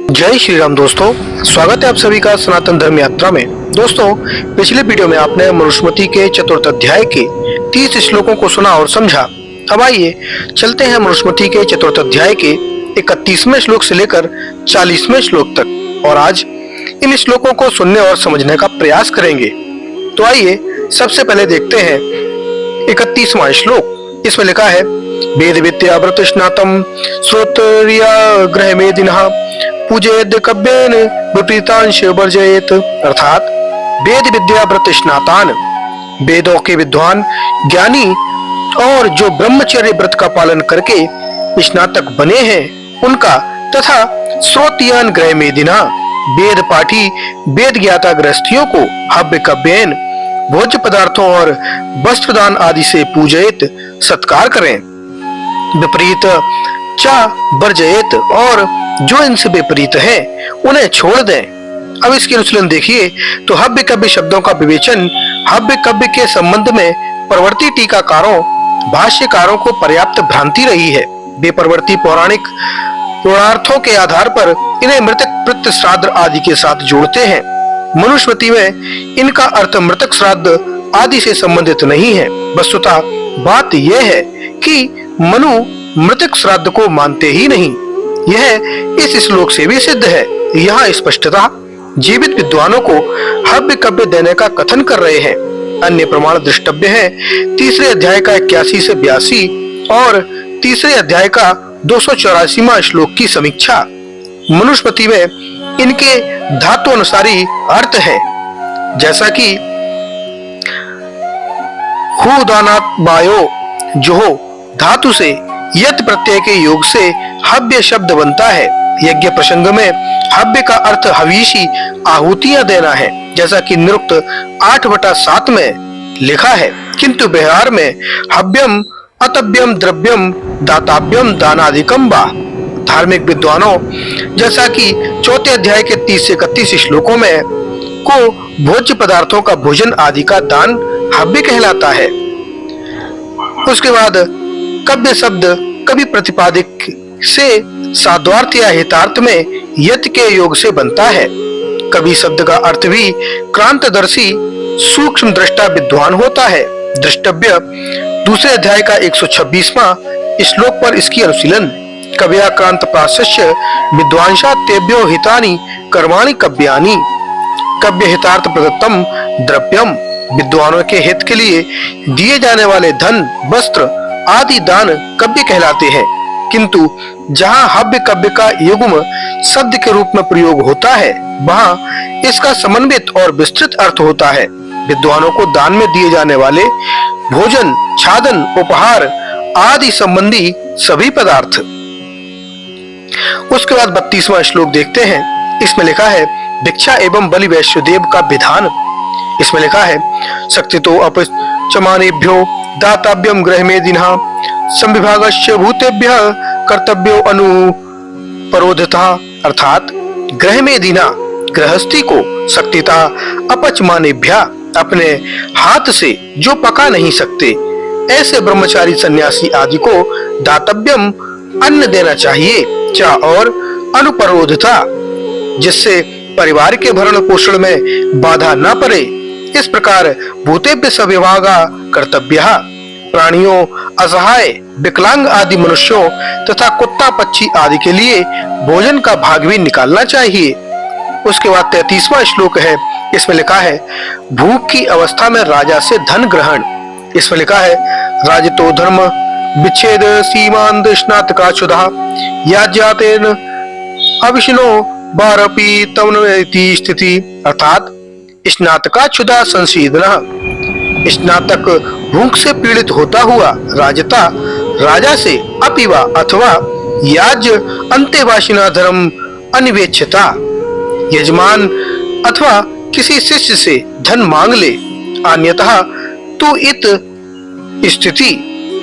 जय श्री राम दोस्तों, स्वागत है आप सभी का सनातन धर्म यात्रा में। दोस्तों, पिछले वीडियो में आपने मनुस्मृति के चतुर्थ अध्याय के 30 श्लोकों को सुना और समझा। अब आइए चलते हैं मनुस्मृति के चतुर्थ अध्याय के 31वें श्लोक से लेकर 40वें श्लोक तक और आज इन श्लोकों को सुनने और समझने का प्रयास करेंगे। तो आइए सबसे पहले देखते हैं 31वां श्लोक। इसमें लिखा है, वेद विद्या व्रत स्नातम श्रोत्रिया ग्रह मेदिनः पूजेद कव्येन विपरीतांश वर्जयेत। अर्थात वेद विद्या व्रत स्नातान, वेदों के विद्वान ज्ञानी और जो ब्रह्मचर्य व्रत का पालन करके स्नातक बने हैं उनका, तथा श्रोतियान ग्रह मेदिना, वेद पाठी वेद ज्ञाता गृहस्थियों को हव्य कव्येन, भोज्य पदार्थों और वस्त्रदान आदि से पूजयित सत्कार करें। विपरीत चा वर्जयेत, और जो इनसे विपरीत है उन्हें छोड़ दें। अब इसकी अनुशीलन देखिए तो हव्य कव्य शब्दों का विवेचन हव्य कव्य के संबंध में परवर्ती टीकाकारों भाष्यकारों को पर्याप्त भ्रांति रही है। वे परवर्ती पौराणिक पुराणार्थों के आधार पर इन्हें मृतक पितृ श्राद्ध आदि के साथ जोड़ते हैं। मनुस्मृति में इनका अर्थ मृतक श्राद्ध आदि से संबंधित नहीं है। वस्तुतः बात यह है कि मनु मृतक श्राद्ध को मानते ही नहीं। यह इस श्लोक से भी सिद्ध है। यहाँ स्पष्टता जीवित विद्वानों को हव्य कव्य देने का कथन कर रहे हैं। अन्य प्रमाण दृष्टव्य है। तीसरे अध्याय का 81 से 82 और तीसरे अध्याय का 284वां श्लोक की समीक्षा। मनुस्मृति में इनके धातु अनुसारी अर्थ है, जैसा कि हुदानात बायो, जो धातु से यत प्रत्यय के योग से हव्य शब्द बनता है। यज्ञ प्रसंग में हव्य का अर्थ हवीशी आहुतियां देना है, जैसा कि निरुक्त 8/7 में लिखा है। किंतु व्यवहार में हव्यम अतव्यम द्रव्यम दाताव्यम दानादिकम वा। धार्मिक विद्वानों, जैसा कि चौथे अध्याय के 30 से 31 श्लोकों में को भोज्य पदार्थों का भोजन आदि का दान हव्य कहलाता है। उसके बाद कव्य शब्द कवि प्रतिपादिक से साद्वार्थ या हितार्थ में यत के योग से बनता है। कवि शब्द का अर्थ भी क्रांतदर्शी सूक्ष्म दृष्टा विद्वान होता है। दृष्टव्य दूसरे अध्याय का 126वां श्लोक पर इसकी अनुशीलन। कव्या क्रांत प्राशस्य विद्वांशा तेभ्यो हितानि कर्माणि कव्यानि। कव्य हितार्थ प्रदत्तम द्रव्यम, विद्वानों के हित के लिए दिए जाने वाले धन वस्त्र आदि दान कव्य कहलाते हैं। किंतु जहाँ हव्य कव्य का युग्म शब्द के रूप में प्रयोग होता है, वहाँ इसका समन्वित और विस्तृत अर्थ होता है। विद्वानों को दान में दिए जाने वाले भोजन, छादन, उपहार आदि संबंधी सभी पदार्थ। उसके बाद 32वां श्लोक देखते हैं। इसमें लिखा है, भिक्षा एवं बलि वैश्यदेव का विधान। इसमें लिखा है, शक्ति तो अपचमानेभ्यो दाताभ्यम ग्रह मेदिनः संविभागस्य भूतेभ्यः कर्तव्यो अनुपरोधतः। अर्थात ग्रह मेदिना, गृहस्थी को शक्तिता अपचमानेभ्यः, अपने हाथ से जो पका नहीं सकते ऐसे ब्रह्मचारी सन्यासी आदि को दातव्यम अन्न देना चाहिए। चा और अनुपरोधता, जिससे परिवार के भरण पोषण में बाधा न पड़े। इस प्रकार भूतेभ्य सविभागा कर्तव्यः, प्राणियों, असहाय, विकलांग आदि मनुष्यों तथा कुत्ता पक्षी आदि के लिए भोजन का भाग भी निकालना चाहिए। उसके बाद 33वां श्लोक है। इसमें लिखा है, भूख की अवस्था में राजा से धन ग्रहण। इसमें लिखा है, राजतो धर्म विच्छेद सीमांत स्नातका क्षुधा याज्ञातेन अविष्णो बारपी तवनति स्थिति। अर्थात स्नातका क्षुधा संशीधन, स्नातक भूख से पीड़ित होता हुआ राजता राजा से अपिवा अथवा याज्ञ अंत्यवासिना धर्म अनिवेक्षता, यजमान अथवा किसी शिष्य से धन मांग ले, अन्यथा तो इत स्थिति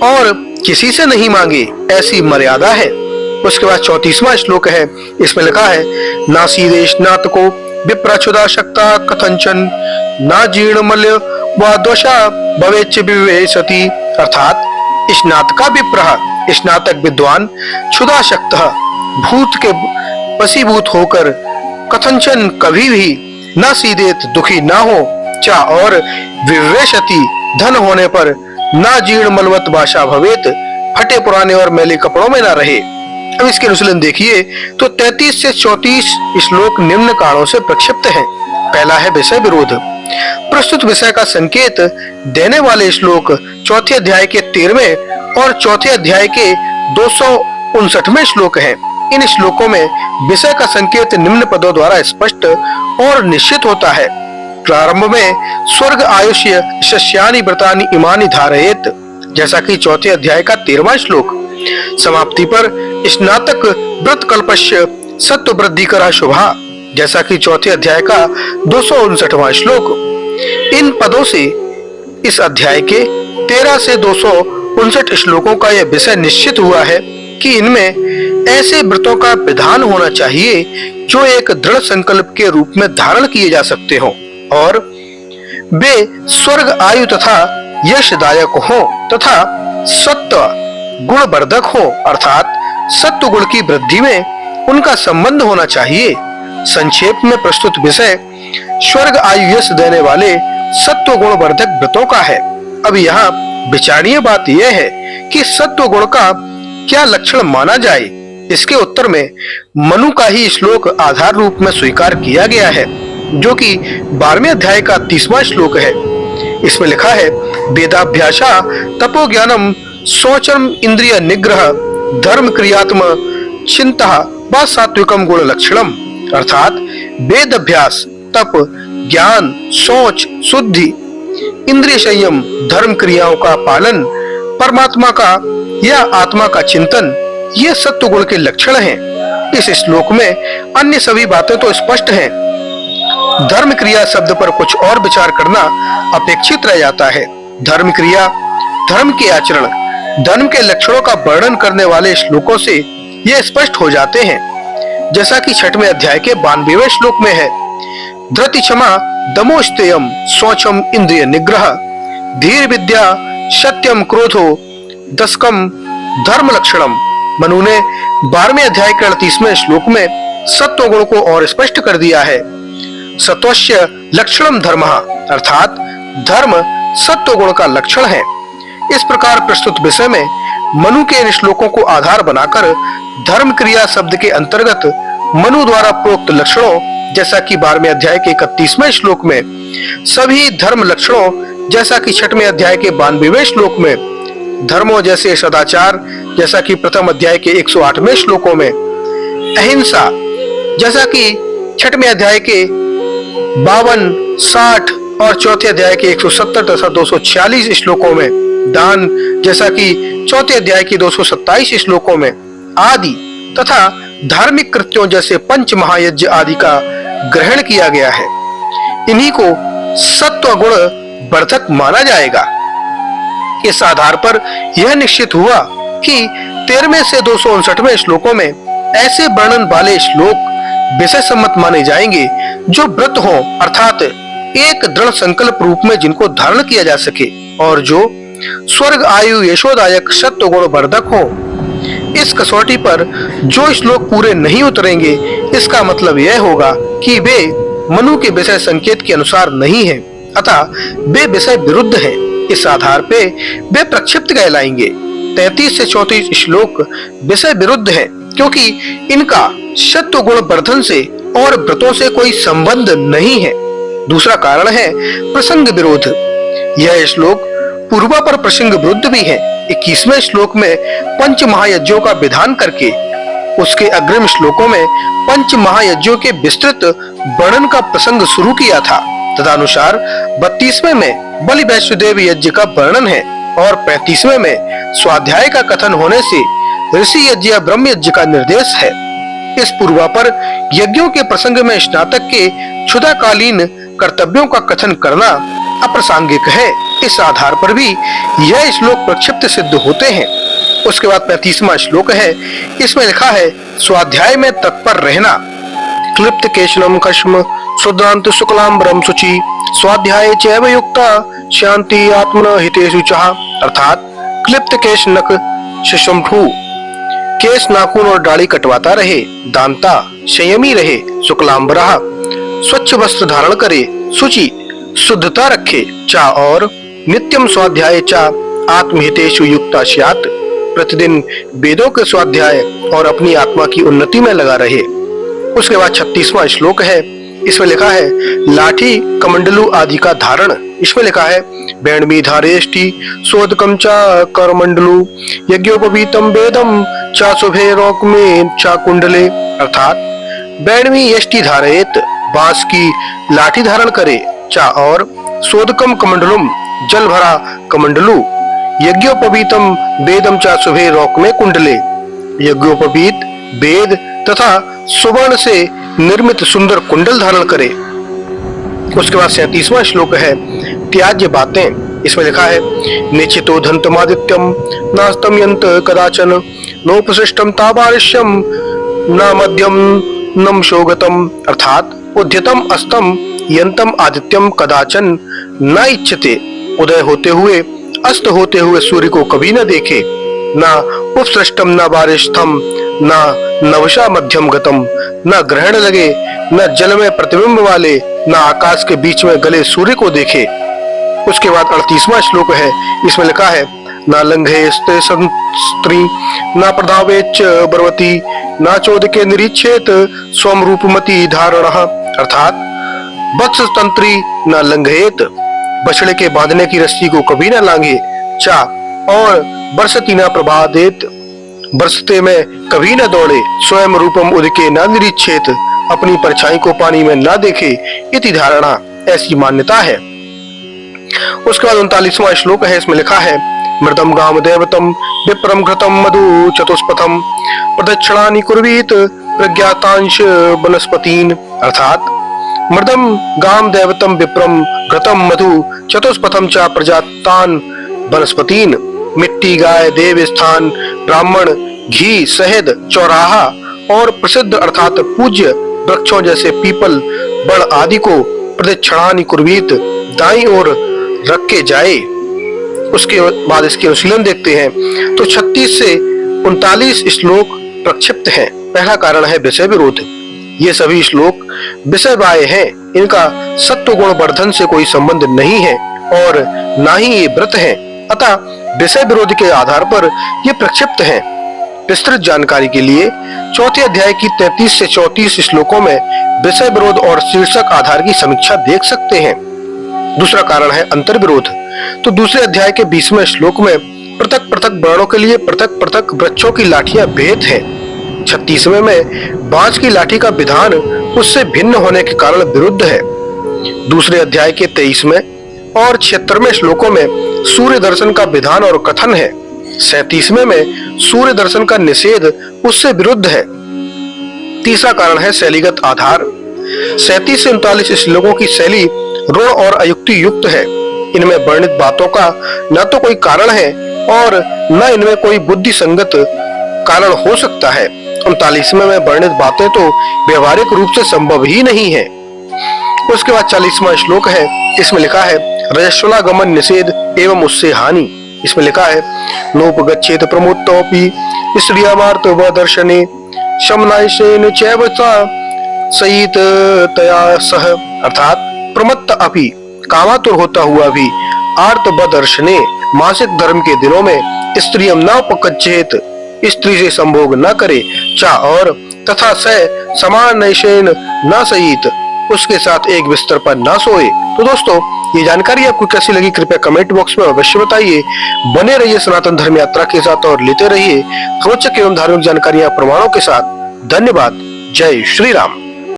और किसी से नहीं मांगे, ऐसी मर्यादा है। उसके बाद 34वां श्लोक है। इसमें लिखा है, नासीदे स्नातको विप्रक्षुदा शक्ता कथंचन ना जीर्ण मल्य व दोषा भवेच्च विवेशति। अर्थात स्नातका विप्रः, स्नातक विद्वान, क्षुधा शक्त, भूत के वशीभूत होकर कथंचन कभी भी न सीदेत दुखी न हो, चा और विवेशति धन होने पर न जीर्ण मलवत भाषा भवेत, फटे पुराने और मैले कपड़ों में न रहे। अब इसके अनुशीलन देखिए तो 33 से 34 श्लोक निम्न कारणों से प्रक्षिप्त हैं। पहला है विषय विरोध। प्रस्तुत विषय का संकेत देने वाले श्लोक चौथे अध्याय के 13वें और चौथे अध्याय के 259वें श्लोक हैं। इन श्लोकों में विषय का संकेत निम्न पदों द्वारा स्पष्ट और निश्चित होता है। प्रारंभ में स्वर्ग आयुष्य शस्यानि व्रतानि इमानि धारयेत, जैसा कि चौथे अध्याय का 13वां श्लोक। समाप्ति पर स्नातक व्रत कल्पस्य सत्व वृद्धि करा शुभा, जैसा कि चौथे अध्याय का 259वां श्लोक। इन पदों से इस अध्याय के 13 से 259 श्लोकों का यह विषय निश्चित हुआ है कि इनमें ऐसे व्रतों का विधान होना चाहिए जो एक दृढ़ संकल्प के रूप में धारण किए जा सकते हों और वे स्वर्ग आयु तथा यशदायक हो तथा सत्व गुणवर्धक हो, अर्थात सत्व गुण की वृद्धि में उनका संबंध होना चाहिए। संक्षेप में प्रस्तुत विषय स्वर्ग आयु यश देने वाले सत्व गुणवर्धक व्रतों का है। अब यहाँ विचारणीय बात यह है कि सत्व गुण का क्या लक्षण माना जाए। इसके उत्तर में मनु का ही श्लोक आधार रूप में स्वीकार किया गया है, जो कि 12वें अध्याय का 30वां श्लोक है। इसमें लिखा है, वेदाभ्यासा तपो ज्ञानम शौचम इंद्रिय निग्रह धर्म क्रियात्म चिंता व सात्विकम गुण लक्षणम, अर्थात वेद अभ्यास, तप, ज्ञान, शौच, शुद्धि, इंद्रिय संयम, धर्म क्रियाओं का पालन, परमात्मा का या आत्मा का चिंतन, ये सत्व गुण के लक्षण हैं। इस श्लोक में अन्य सभी बातें तो स्पष्ट हैं। धर्म क्रिया शब्द पर कुछ और विचार करना अपेक्षित रह जाता है। धर्म क्रिया, धर्म के आचरण, धर्म के लक्षणों का वर्णन करने वाले श्लोकों से ये स्पष्ट हो जाते हैं, जैसा कि 6वें अध्याय के 92वें श्लोक में है, धृति क्षमा दमोस्तेयम शौचम इंद्रिय निग्रह धीर विद्या सत्यम क्रोधो दशकम धर्म लक्षणम। मनु ने 12वें अध्याय के 38वें श्लोक में सत्व गुण को और स्पष्ट कर दिया है। सत्वस्य लक्षणम धर्म, अर्थात धर्म सत्व गुण का लक्षण है। इस प्रकार प्रस्तुत विषय में मनु के इन श्लोकों को आधार बनाकर धर्म क्रिया शब्द के अंतर्गत मनु द्वारा प्रोक्त लक्षणों, जैसा कि 12वें अध्याय के 31वें श्लोक में, सभी धर्म लक्षणों, जैसा कि 6वें अध्याय के 92वें श्लोक में, धर्मों जैसे सदाचार, जैसा कि प्रथम अध्याय के 108वें श्लोकों में, अहिंसा, जैसा कि 6वें अध्याय के 52, 60 और चौथे अध्याय के 170 तथा 246 श्लोकों में, दान, जैसा कि चौथे अध्याय के 227 श्लोकों में आदि, तथा धार्मिक कृत्यों जैसे पंच महायज्ञ आदि का ग्रहण किया गया है। इन्हीं को सत्व गुण वर्धक माना जाएगा। इस आधार पर यह निश्चित हुआ कि 13वें से 259वें श्लोकों में ऐसे वर्णन वाले श्लोक विषय सम्मत माने जाएंगे जो व्रत हो, अर्थात एक दृढ़ संकल्प रूप में जिनको धारण किया जा सके और जो स्वर्ग आयु यशोदायक सत्व गुण वर्धक हो। इस कसौटी पर जो श्लोक पूरे नहीं उतरेंगे, इसका मतलब यह होगा कि वे मनु के विषय संकेत के अनुसार नहीं हैं, अतः वे विषय विरुद्ध हैं। इस आधार पे वे प्रक्षिप्त कहलाएंगे। 33 से 34 श्लोक विषय विरुद्ध हैं, क्योंकि इनका सत्व गुण वर्धन से और व्रतों से कोई संबंध नहीं है। दूसरा कारण है प्रसंग विरोध। यह श्लोक पूर्वापर प्रसंग विरुद्ध भी है। 21वें श्लोक में पंच महायज्ञों का विधान करके उसके अग्रिम श्लोकों में पंच महायज्ञों के विस्तृत वर्णन का प्रसंग शुरू किया था। तदनुसार 32वें में बलि वैश्वदेव यज्ञ का वर्णन है और 35वें में स्वाध्याय का कथन होने से ऋषि यज्ञ या ब्रह्म यज्ञ का निर्देश है। इस पूर्वापर यज्ञों के प्रसंग में स्नातक के क्षुधाकालीन कर्तव्यों का कथन करना अप्रासंगिक है। इस आधार पर भी यह श्लोक प्रक्षिप्त सिद्ध होते हैं। उसके बाद 35वां श्लोक है। इसमें लिखा है, स्वाध्याय में तत्पर रहना, क्लिप्त केशनम कश्म शुद्धांत शुक्लांबरम शुचि स्वाध्याय चैव युक्ता शांति आत्मन हितेषु चाह, अर्थात क्लिप्त केश नख शिशुम्भु केस नाखून और दाढ़ी कटवाता रहे, दांता संयमी रहे, शुक्लांबरा स्वच्छ वस्त्र धारण करे, शुचि शुद्धता रखे, चा और नित्यम स्वाध्याय चा आत्महितेषु युक्ता स्यात्, प्रतिदिन वेदों के स्वाध्याय और अपनी आत्मा की उन्नति में लगा रहे। उसके बाद 36वां श्लोक है, इसमें लिखा है लाठी कमंडलू आदि का धारण। इसमें लिखा है बैंडमी धारेष्टि सोदकम चा करमंडलू यज्ञोपवीतम वेदम चा शुभे रोक में चा कुंडले, अर्थात बैंडमी यष्टि धारयेत, बांस की लाठी धारण करे, चा और सोदकम कमंडलुम जल भरा कमंडलू, यज्ञोपवीतम वेदम चा शुभे रोक में कुंडले, यज्ञोपवीत वेद तथा सुवर्ण से निर्मित सुंदर कुंडल धारण करे। उसके बाद 37वां श्लोक है त्याज्य बातें। इसमें लिखा है निश्चितो धंतमादित्यम नास्तम यंत कदाचन नोपशिष्टम ताबारिष्यम न मध्यम नम शोगतम, अर्थात उद्यतम अस्तम यंतम आदित्यम कदाचन न इच्छते, उदय होते हुए अस्त होते हुए सूर्य को कभी न देखे, न उपसृष्टम न बारिष्ठम न नवशा मध्यम गतम, न ग्रहण लगे, न जल में प्रतिबिंब वाले, न आकाश के बीच में गले सूर्य को देखे। उसके बाद 38वां श्लोक है, इसमें लिखा है न लंघे स्त्री न प्रधावेच बरवती न चोदके निरीक्षेत स्वम रूपमती धारण, अर्थात वत्स तंत्री न लंघेत, बछड़े के बांधने की रस्सी को कभी न लांघे, चा और बरसती न प्रभादेत, बरसते में कभी न दौड़े, स्वयं रूपम उदके न निरीक्षेत, अपनी परछाई को पानी में न देखे, इति धारणा, ऐसी मान्यता है। उसके बाद 39वां श्लोक है, इसमें लिखा है मृदम गाम देवतम विप्रम घृतम मधु चतुष्पथम प्रदक्षिणानि कुर्वीत प्रज्ञातांश वनस्पतीन, अर्थात मृदम गाम देवतम विप्रम घृतम मधु चतुष्पथम चा प्रजातान वनस्पतीन, मिट्टी गाय देव स्थान ब्राह्मण घी शहद चौराहा और प्रसिद्ध अर्थात पूज्य वृक्षों जैसे पीपल बड़ आदि को प्रदक्षिणानि कुर्वीत दाईं ओर रख के जाए। उसके बाद इसके अनुशीलन देखते हैं तो 36 से 39 श्लोक प्रक्षिप्त हैं। पहला कारण है विषय विरोध। ये सभी श्लोक विषय बाह्य हैं, इनका सत्व गुण वर्धन से कोई संबंध नहीं है और ना ही ये व्रत हैं, अतः विषय विरोध के आधार पर ये प्रक्षिप्त हैं। विस्तृत जानकारी के लिए चौथे अध्याय की 33 से 34 श्लोकों में विषय विरोध और शीर्षक आधार की समीक्षा देख सकते हैं। दूसरा कारण है अंतर विरोध। तो दूसरे अध्याय के 20वें श्लोक में पृथक पृथक वर्णों के लिए पृथक पृथक वृक्षों की लाठियां भेद है। 36वें में बांस की लाठी का विधान उससे भिन्न होने के कारण विरुद्ध है। दूसरे अध्याय के 23वें और 76वें श्लोकों में सूर्य दर्शन का विधान और कथन है। 37वें में सूर्य दर्शन का निषेध उससे विरुद्ध है। तीसरा कारण है शैलीगत आधार। 37 से 39 श्लोकों की शैली ऋण और अयुक्ति युक्त है। इनमें वर्णित बातों का न तो कोई कारण है और न इनमें कोई बुद्धि संगत कारण हो सकता है। 39वें में वर्णित बातें तो व्यवहारिक रूप से संभव ही नहीं है। उसके बाद 40वां श्लोक है, इसमें लिखा है रजस्वला गमन निषेध एवं उससे हानि। इसमें लिखा है नोपगच्छेत प्रमोत्तोपि स्त्रियामार्त व दर्शने शमनायशेन चैव सहित तया सह, अर्थात प्रमत्त अपि कामातुर होता हुआ भी आर्त व दर्शने मासिक धर्म के दिनों में स्त्रियम न उपगच्छेत, स्त्री से संभोग न करे, चा और तथा स समान नैशेन न सहित, उसके साथ एक बिस्तर पर न सोए। तो दोस्तों ये जानकारी आपको कैसी लगी कृपया कमेंट बॉक्स में अवश्य बताइए। बने रहिए सनातन धर्म यात्रा के साथ और लेते रहिए रोचक एवं धार्मिक जानकारियां प्रमाणों के साथ। धन्यवाद। जय श्री राम।